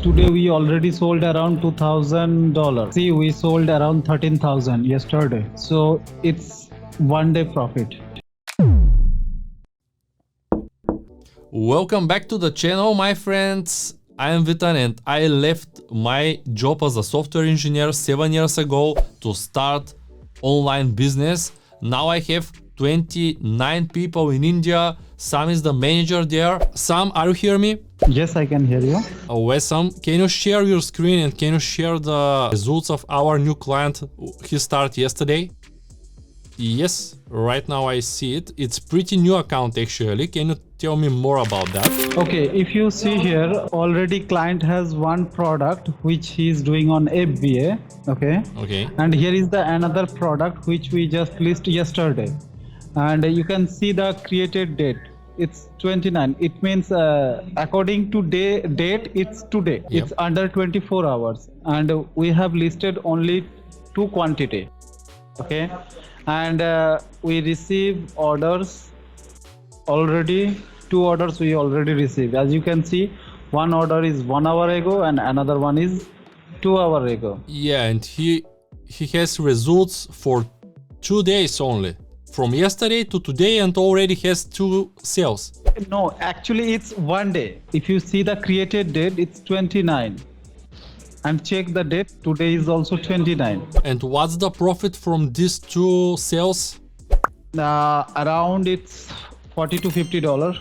today we already sold around $2,000. See, we sold around 13,000 yesterday. So it's one day profit. Welcome back to the channel, my friends. I am Vitan and I left my job as a software engineer 7 years ago to start online business. Now I have 29 people in India. Sam is the manager there. Sam, are you hear me? Yes, I can hear you. Sam, can you share your screen and can you share the results of our new client? He started yesterday. Yes, right now I see it. It's pretty new account actually. Can you tell me more about that? Okay, if you see here, already client has one product which he is doing on FBA. Okay. And here is the another product which we just listed yesterday. And you can see the created date. It's 29. It means according to date, it's today. Yep. It's under 24 hours. And we have listed only 2 quantity. Okay. And we receive orders already. 2 orders we already received. As you can see, one order is 1 hour ago and another one is 2 hours ago. Yeah, and he has results for 2 days only. From yesterday to today, and already has 2 sales. No, actually it's 1 day. If you see the created date, it's 29. And check the date, today is also 29. And what's the profit from these 2 sales? Around it's $40 to $50.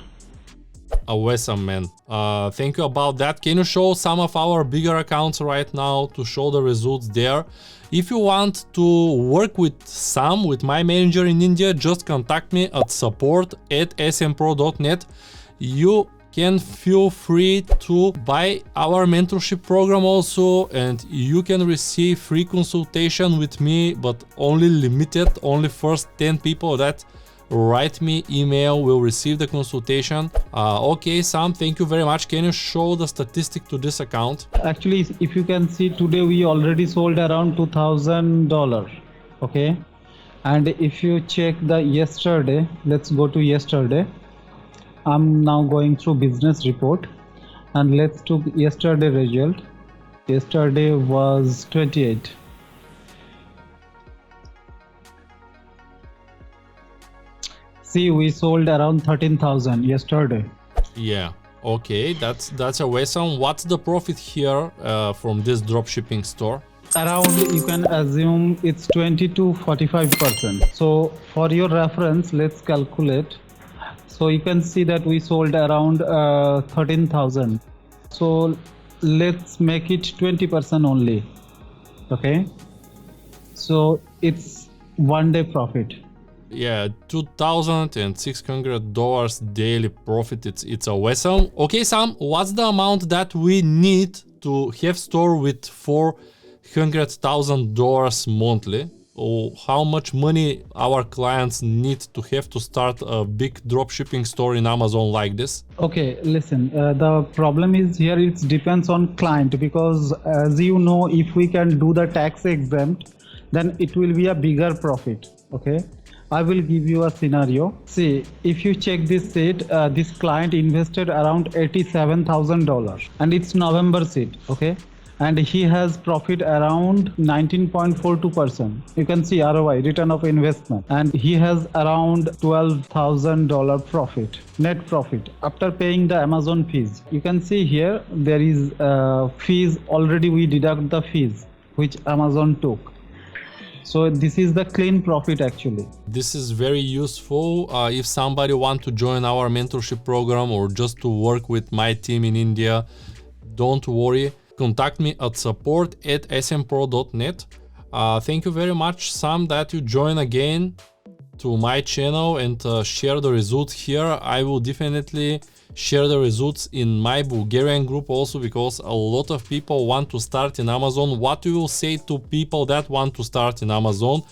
Awesome, man. Thank you about that. Can you show some of our bigger accounts right now to show the results there? If you want to work with Sam, with my manager in India, just contact me at support@smpro.net. You can feel free to buy our mentorship program also, and you can receive free consultation with me, but only limited, only first 10 people that write me email will receive the consultation. Okay, Sam, thank you very much. Can you show the statistic to this account? Actually, if you can see, today we already sold around $2,000. Okay, and if you check the yesterday, let's go to yesterday. I'm now going through business report, and let's do yesterday result. Yesterday was 28. See, we sold around 13,000 yesterday. Yeah, okay, that's awesome. What's the profit here from this dropshipping store? Around, you can assume it's 20 to 45%. So for your reference, let's calculate. So you can see that we sold around 13,000. So let's make it 20% only. Okay. So it's 1 day profit. Yeah, $2,600 daily profit. It's awesome. Okay, Sam, what's the amount that we need to have store with $400,000 monthly? Or how much money our clients need to have to start a big dropshipping store in Amazon like this? Okay, listen, the problem is here, it depends on client, because as you know, if we can do the tax exempt, then it will be a bigger profit. Okay, I will give you a scenario. See, if you check this seat, this client invested around $87,000 and it's November seat. Okay, and he has profit around 19.42%. You can see ROI, return of investment, and he has around $12,000 profit, net profit after paying the Amazon fees. You can see here there is fees, already we deduct the fees which Amazon took. So this is the clean profit actually. This is very useful if somebody want to join our mentorship program or just to work with my team in India. Don't worry. Contact me at support@smpro.net. Thank you very much, Sam, that you join again to my channel and share the results here. I will definitely share the results in my Bulgarian group also, because a lot of people want to start in Amazon. What you will say to people that want to start in Amazon?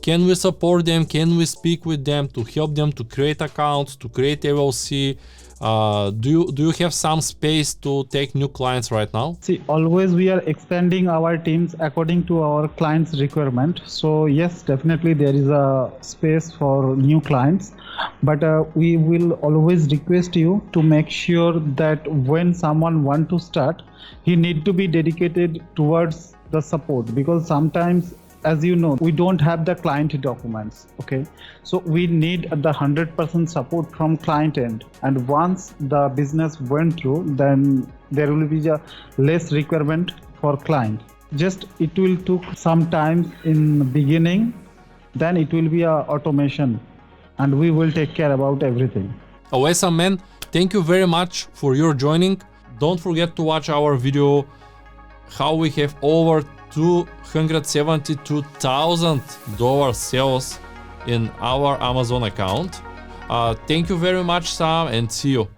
Can we support them? Can we speak with them to help them to create accounts, to create LLC, Do you have some space to take new clients right now? See, always we are expanding our teams according to our clients' requirement. So yes, definitely there is a space for new clients, but we will always request you to make sure that when someone want to start, he need to be dedicated towards the support, because sometimes, as you know, we don't have the client documents. Okay, so we need the 100% support from client end, and once the business went through, then there will be a less requirement for client. Just it will took some time in beginning, then it will be a automation, and we will take care about everything. Awesome, man. Thank you very much for your joining. Don't forget to watch our video how we have over $272,000 sales in our Amazon account. Thank you very much, Sam, and see you.